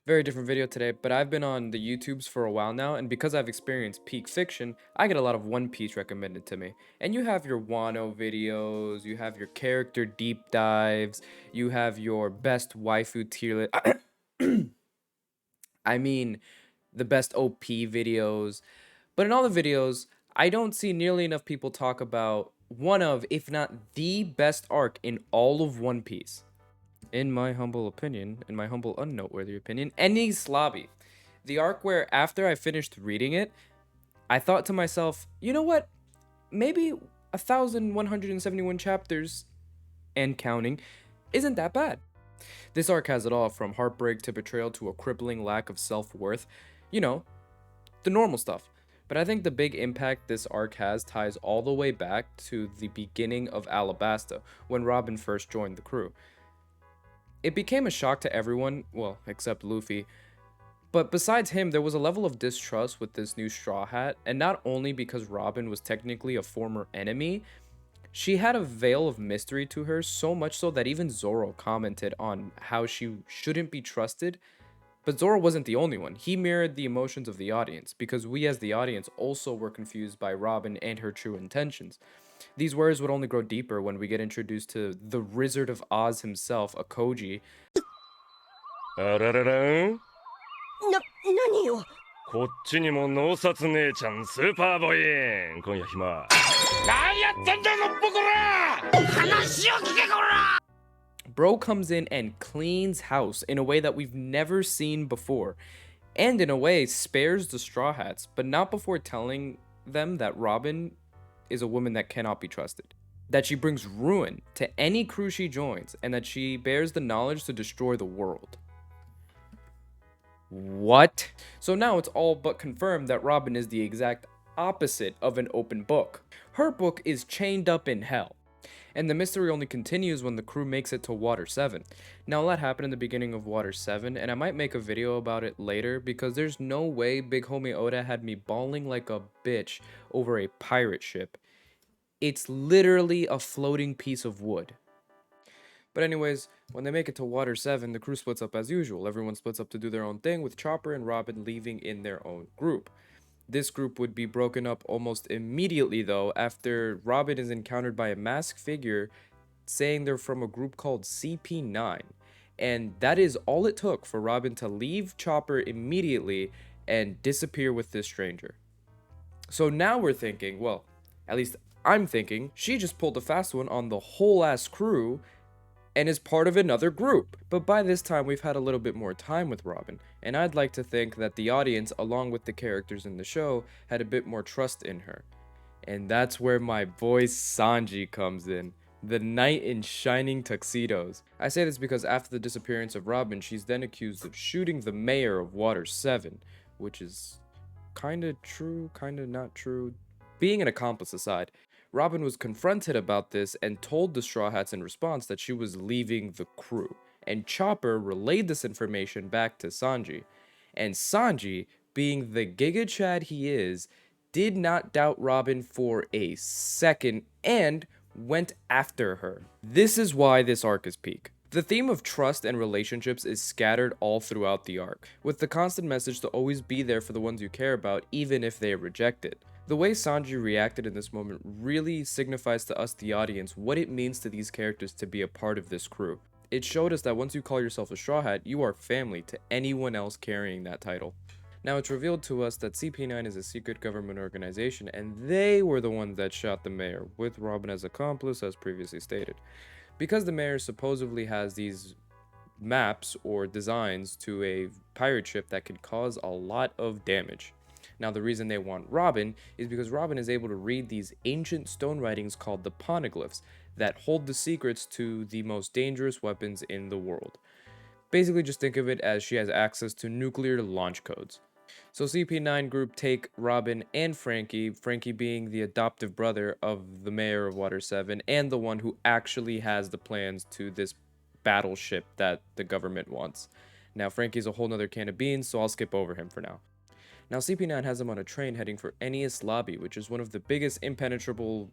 Very different video today, but I've been on the YouTubes for a while now, and because I've experienced peak fiction, I get a lot of One Piece recommended to me. And you have your Wano videos, you have your character deep dives, you have your best waifu tier list. I mean, the best OP videos. But in all the videos, I don't see nearly enough people talk about one of, if not the best arc in all of One Piece. In my humble opinion, in my humble unnoteworthy opinion, Enies Lobby. The arc where after I finished reading it, I thought to myself, you know what? Maybe 1,171 chapters and counting isn't that bad. This arc has it all from heartbreak to betrayal to a crippling lack of self-worth. You know, the normal stuff. But I think the big impact this arc has ties all the way back to the beginning of Alabasta, when Robin first joined the crew. It became a shock to everyone, well, except Luffy. But besides him, there was a level of distrust with this new Straw Hat, and not only because Robin was technically a former enemy, she had a veil of mystery to her, so much so that even Zoro commented on how she shouldn't be trusted. But Zoro wasn't the only one. He mirrored the emotions of the audience, because we as the audience also were confused by Robin and her true intentions. These worries would only grow deeper when we get introduced to the Wizard of Oz himself, Akoji. あらららん何よこっちにも脳殺姉ちゃんスーパーボーイ今夜暇何やってんだのっぽこら話を聞けこら Bro comes in and cleans house in a way that we've never seen before, and in a way spares the Straw Hats, but not before telling them that Robin is a woman that cannot be trusted, that she brings ruin to any crew she joins, and that she bears the knowledge to destroy the world. What? So now it's all but confirmed that Robin is the exact opposite of an open book. Her book is chained up in hell. And the mystery only continues when the crew makes it to Water 7. Now, a lot happened in the beginning of Water 7, and I might make a video about it later because there's no way Big Homie Oda had me bawling like a bitch over a pirate ship. It's literally a floating piece of wood. But anyways, when they make it to Water 7, the crew splits up as usual. Everyone splits up to do their own thing, with Chopper and Robin leaving in their own group. This group would be broken up almost immediately though, after Robin is encountered by a masked figure saying they're from a group called CP9. And that is all it took for Robin to leave Chopper immediately and disappear with this stranger. So now we're thinking, well, at least I'm thinking, she just pulled a fast one on the whole ass crew and is part of another group. But by this time, we've had a little bit more time with Robin, and I'd like to think that the audience, along with the characters in the show, had a bit more trust in her. And that's where my boy Sanji comes in, the knight in shining tuxedos. I say this because after the disappearance of Robin, she's then accused of shooting the mayor of Water 7, which is kinda true, kinda not true. Being an accomplice aside, Robin was confronted about this and told the Straw Hats in response that she was leaving the crew, and Chopper relayed this information back to Sanji. And Sanji, being the Giga Chad he is, did not doubt Robin for a second and went after her. This is why this arc is peak. The theme of trust and relationships is scattered all throughout the arc, with the constant message to always be there for the ones you care about, even if they reject it. The way Sanji reacted in this moment really signifies to us, the audience, what it means to these characters to be a part of this crew. It showed us that once you call yourself a Straw Hat, you are family to anyone else carrying that title. Now, it's revealed to us that CP9 is a secret government organization, and they were the ones that shot the mayor, with Robin as accomplice, as previously stated. Because the mayor supposedly has these maps or designs to a pirate ship that can cause a lot of damage. Now, the reason they want Robin is because Robin is able to read these ancient stone writings called the poneglyphs that hold the secrets to the most dangerous weapons in the world. Basically, just think of it as she has access to nuclear launch codes. So CP9 group take Robin and Frankie being the adoptive brother of the mayor of Water 7 and the one who actually has the plans to this battleship that the government wants. Now, Frankie's a whole nother can of beans, so I'll skip over him for now. Now, CP9 has him on a train heading for Enies Lobby, which is one of the biggest impenetrable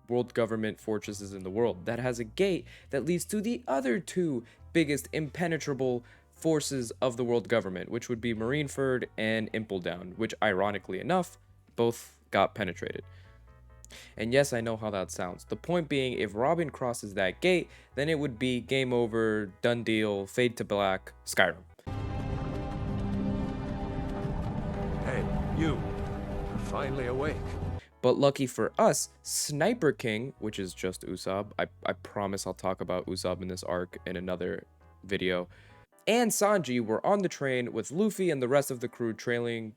world government fortresses in the world, that has a gate that leads to the other two biggest impenetrable forces of the world government, which would be Marineford and Impledown, which ironically enough, both got penetrated. And yes, I know how that sounds. The point being, if Robin crosses that gate, then it would be game over, done deal, fade to black, Skyrim. Hey, you. You're finally awake. But lucky for us, Sniper King, which is just Usopp, I promise I'll talk about Usopp in this arc in another video, and Sanji were on the train with Luffy and the rest of the crew trailing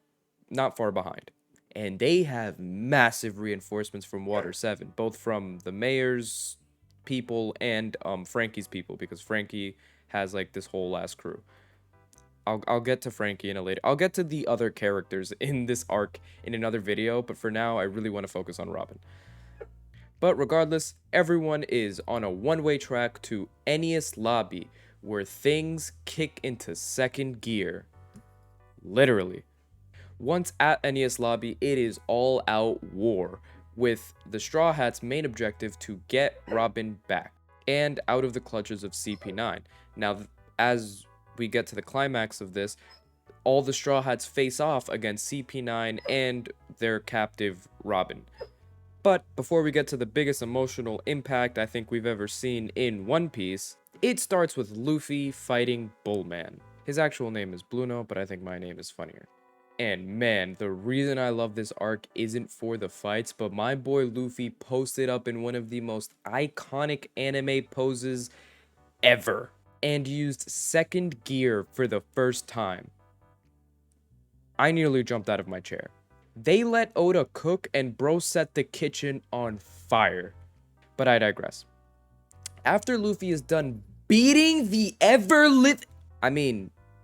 not far behind. And they have massive reinforcements from Water 7, both from the mayor's people and Frankie's people, because Frankie has like this whole last crew. I'll get to Frankie in a later. I'll get to the other characters in this arc in another video, but for now, I really want to focus on Robin. But regardless, everyone is on a one-way track to Enies Lobby, where things kick into second gear. Literally. Once at Enies Lobby, it is all-out war, with the Straw Hats' main objective to get Robin back and out of the clutches of CP9. Now, as we get to the climax of this, all the Straw Hats face off against CP9 and their captive Robin. But before we get to the biggest emotional impact I think we've ever seen in One Piece, it starts with Luffy fighting Bullman. His actual name is Bluno, but I think my name is funnier. And man, the reason I love this arc isn't for the fights, but my boy Luffy posted up in one of the most iconic anime poses ever, and used second gear for the first time. I nearly jumped out of my chair. They let Oda cook and bro set the kitchen on fire. But I digress. After Luffy is done beating the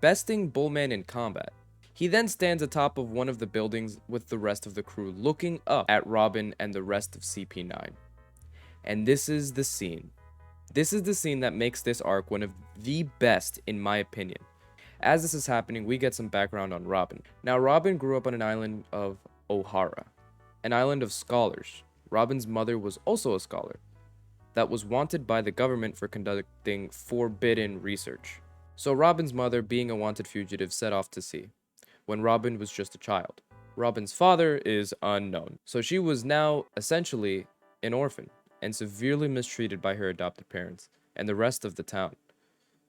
besting Bullman in combat, he then stands atop of one of the buildings with the rest of the crew looking up at Robin and the rest of CP9. And this is the scene. This is the scene that makes this arc one of the best in my opinion. As this is happening, we get some background on Robin. Now, Robin grew up on an island of Ohara, an island of scholars. Robin's mother was also a scholar that was wanted by the government for conducting forbidden research. So Robin's mother, being a wanted fugitive, set off to sea when Robin was just a child. Robin's father is unknown, so she was now essentially an orphan and severely mistreated by her adopted parents and the rest of the town.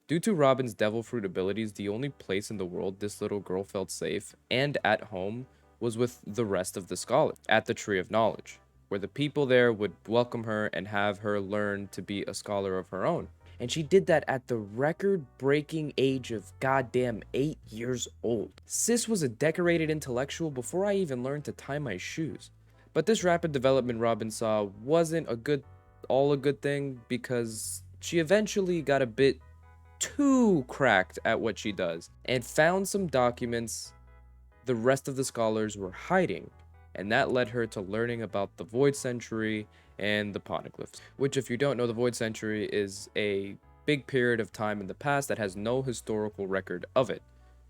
Due to Robin's devil fruit abilities, the only place in the world this little girl felt safe and at home was with the rest of the scholars at the Tree of Knowledge, where the people there would welcome her and have her learn to be a scholar of her own. And she did that at the record-breaking age of goddamn 8 years old. Sis was a decorated intellectual before I even learned to tie my shoes. But this rapid development Robin saw wasn't all a good thing, because she eventually got a bit too cracked at what she does and found some documents the rest of the scholars were hiding, and that led her to learning about the Void Century and the Poneglyphs, which, if you don't know, the Void Century is a big period of time in the past that has no historical record of it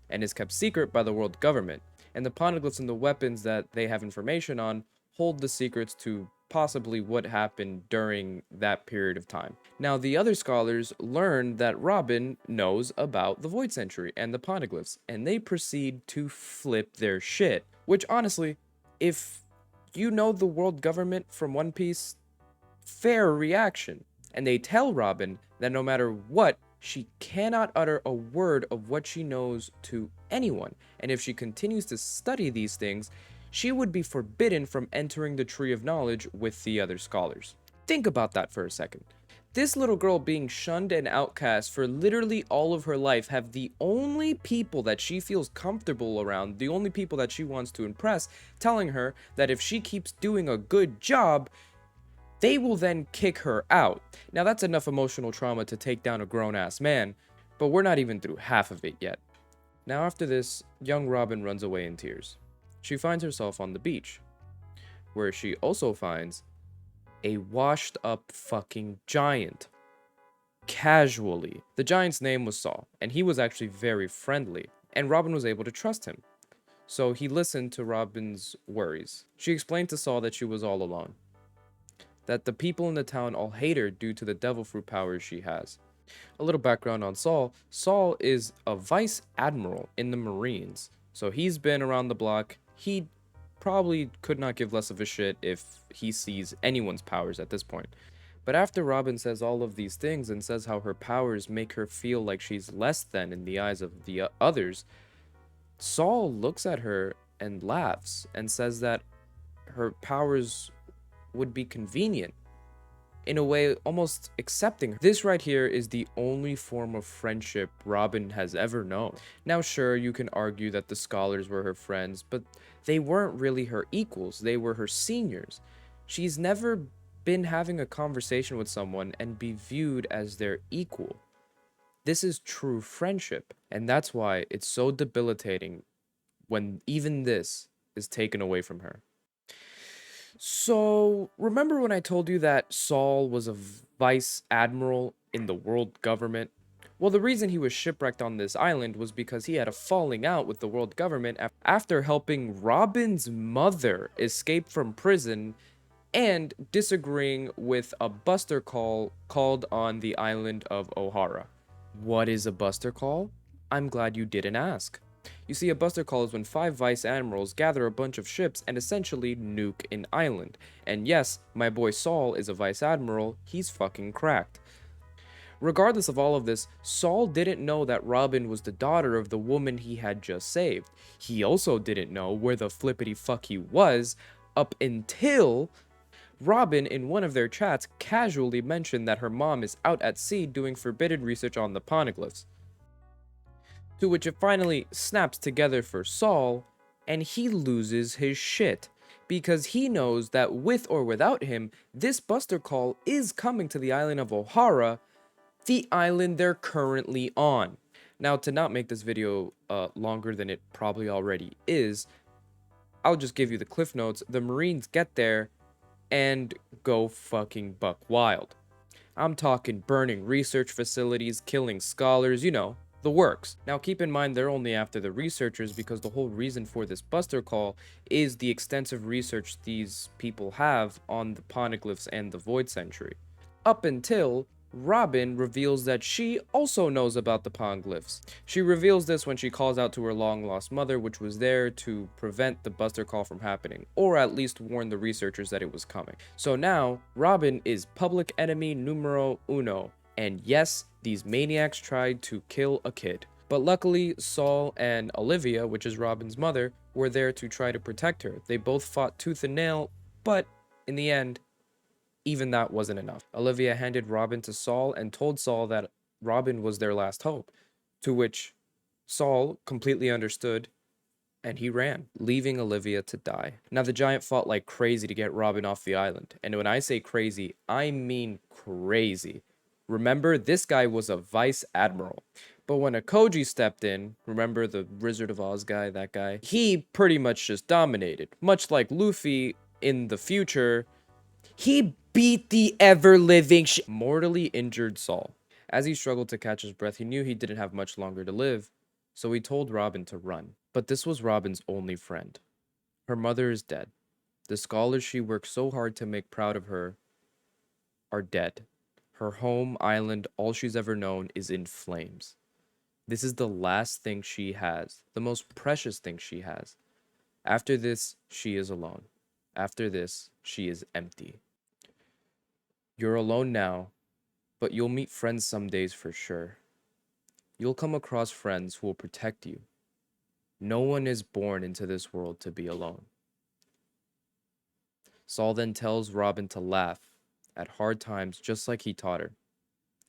and is kept secret by the world government, and the Poneglyphs and the weapons that they have information on hold the secrets to possibly what happened during that period of time. Now, the other scholars learn that Robin knows about the Void Century and the Poneglyphs, and they proceed to flip their shit. Which, honestly, if you know the world government from One Piece, fair reaction. And they tell Robin that no matter what, she cannot utter a word of what she knows to anyone, and if she continues to study these things, she would be forbidden from entering the Tree of Knowledge with the other scholars. Think about that for a second. This little girl being shunned and outcast for literally all of her life have the only people that she feels comfortable around, the only people that she wants to impress, telling her that if she keeps doing a good job, they will then kick her out. Now, that's enough emotional trauma to take down a grown-ass man, but we're not even through half of it yet. Now, after this, young Robin runs away in tears. She finds herself on the beach, where she also finds a washed up fucking giant. Casually. The giant's name was Saul, and he was actually very friendly, and Robin was able to trust him. So he listened to Robin's worries. She explained to Saul that she was all alone, that the people in the town all hate her due to the devil fruit powers she has, A little background on Saul. Saul is a vice admiral in the Marines. So he's been around the block. He probably could not give less of a shit if he sees anyone's powers at this point. But after Robin says all of these things and says how her powers make her feel like she's less than in the eyes of the others, Saul looks at her and laughs and says that her powers would be convenient, in a way almost accepting her. This right here is the only form of friendship Robin has ever known. Now sure, you can argue that the scholars were her friends, but they weren't really her equals, they were her seniors. She's never been having a conversation with someone and be viewed as their equal. This is true friendship, and that's why it's so debilitating when even this is taken away from her. So, remember when I told you that Saul was a vice admiral in the world government? Well, the reason he was shipwrecked on this island was because he had a falling out with the world government after helping Robin's mother escape from prison and disagreeing with a buster call called on the island of O'Hara. What is a buster call? I'm glad you didn't ask. You see, a buster call is when 5 vice admirals gather a bunch of ships and essentially nuke an island. And yes, my boy Saul is a vice admiral, he's fucking cracked. Regardless of all of this, Saul didn't know that Robin was the daughter of the woman he had just saved. He also didn't know where the flippity fuck he was up until Robin, in one of their chats, casually mentioned that her mom is out at sea doing forbidden research on the poneglyphs. To which it finally snaps together for Saul, and he loses his shit. Because he knows that with or without him, this buster call is coming to the island of O'Hara, the island they're currently on. Now, to not make this video longer than it probably already is, I'll just give you the cliff notes. The Marines get there and go fucking buck wild. I'm talking burning research facilities, killing scholars, you know, the works. Now keep in mind they're only after the researchers because the whole reason for this buster call is the extensive research these people have on the poneglyphs and the void century. Up until Robin reveals that she also knows about the poneglyphs. She reveals this when she calls out to her long-lost mother, which was there to prevent the buster call from happening, or at least warn the researchers that it was coming. So now, Robin is public enemy numero uno, and yes, these maniacs tried to kill a kid. But luckily, Saul and Olivia, which is Robin's mother, were there to try to protect her. They both fought tooth and nail, but in the end, even that wasn't enough. Olivia handed Robin to Saul and told Saul that Robin was their last hope, to which Saul completely understood and he ran, leaving Olivia to die. Now the giant fought like crazy to get Robin off the island, and when I say crazy, I mean crazy. Remember, this guy was a vice admiral. But when a Koji stepped in, remember the Wizard of Oz guy, that guy, he pretty much just dominated. Much like Luffy in the future, he beat the ever-living mortally injured Saul. As he struggled to catch his breath, he knew he didn't have much longer to live, so he told Robin to run. But this was Robin's only friend. Her mother is dead. The scholars she worked so hard to make proud of her are dead. Her home island, all she's ever known, is in flames. This is the last thing she has, the most precious thing she has. After this, she is alone. After this, she is empty. You're alone now, but you'll meet friends some days for sure. You'll come across friends who will protect you. No one is born into this world to be alone. Saul then tells Robin to laugh at hard times just like he taught her,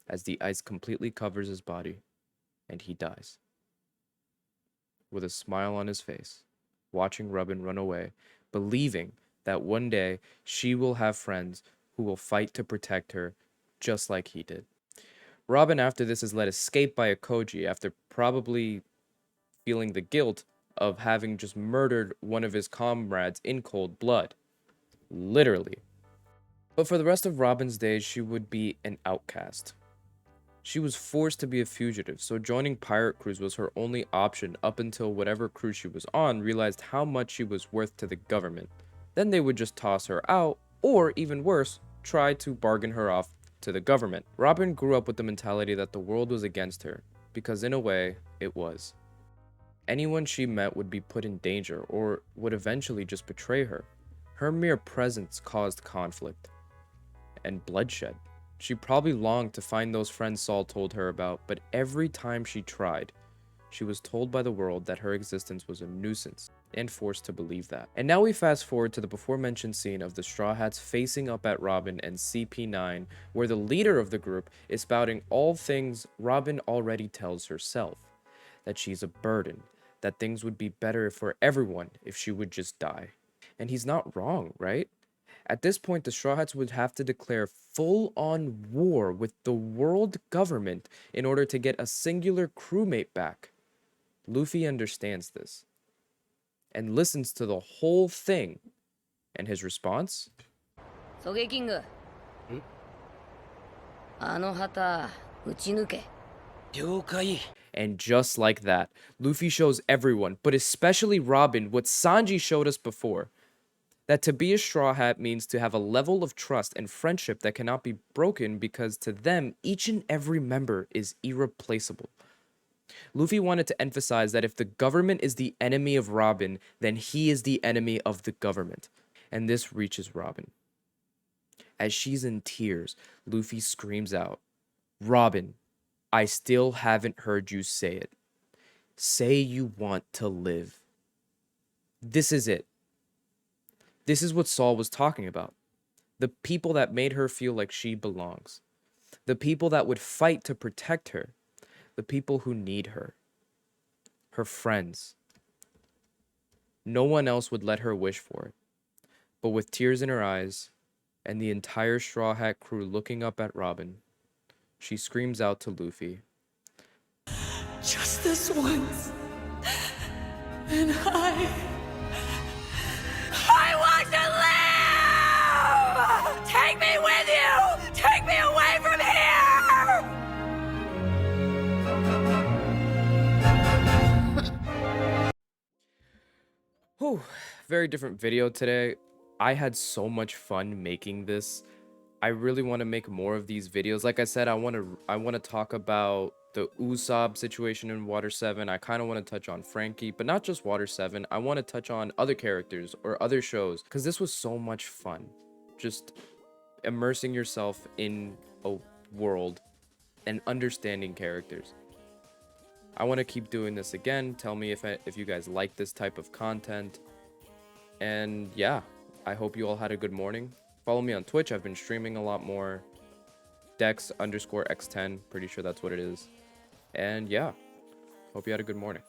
as the ice completely covers his body and he dies. With a smile on his face, watching Robin run away, believing that one day she will have friends who will fight to protect her just like he did. Robin after this is led escape by a Koji after probably feeling the guilt of having just murdered one of his comrades in cold blood. Literally. But for the rest of Robin's days, she would be an outcast. She was forced to be a fugitive, so joining pirate crews was her only option up until whatever crew she was on realized how much she was worth to the government. Then they would just toss her out, or even worse, try to bargain her off to the government. Robin grew up with the mentality that the world was against her, because in a way, it was. Anyone she met would be put in danger or would eventually just betray her. Her mere presence caused conflict and bloodshed. She probably longed to find those friends Saul told her about, but every time she tried, she was told by the world that her existence was a nuisance and forced to believe that. And now we fast forward to the before mentioned scene of the Straw Hats facing up at Robin and CP9, where the leader of the group is spouting all things Robin already tells herself, that she's a burden, that things would be better for everyone if she would just die. And he's not wrong, right? At this point, the Straw Hats would have to declare full-on war with the world government in order to get a singular crewmate back. Luffy understands this and listens to the whole thing. And his response? ソゲキングあの旗撃ち抜け了解 And just like that, Luffy shows everyone, but especially Robin, what Sanji showed us before. That to be a Straw Hat means to have a level of trust and friendship that cannot be broken because to them, each and every member is irreplaceable. Luffy wanted to emphasize that if the government is the enemy of Robin, then he is the enemy of the government. And this reaches Robin. As she's in tears, Luffy screams out, "Robin, I still haven't heard you say it. Say you want to live." This is it. This is what Saul was talking about. The people that made her feel like she belongs. The people that would fight to protect her. The people who need her. Her friends. No one else would let her wish for it. But with tears in her eyes, and the entire Straw Hat crew looking up at Robin, she screams out to Luffy, Just this once. And I want to live! Take me with you! Take me away from here! Whew, very different video today. I had so much fun making this. I really want to make more of these videos. Like I said, I want to talk about the Usopp situation in Water 7. I kind of want to touch on Frankie, but not just Water 7. I want to touch on other characters or other shows because this was so much fun. Just immersing yourself in a world and understanding characters. I want to keep doing this again. Tell me if you guys like this type of content. And yeah, I hope you all had a good morning. Follow me on Twitch. I've been streaming a lot more. Dex_X10. Pretty sure that's what it is. And yeah, hope you had a good morning.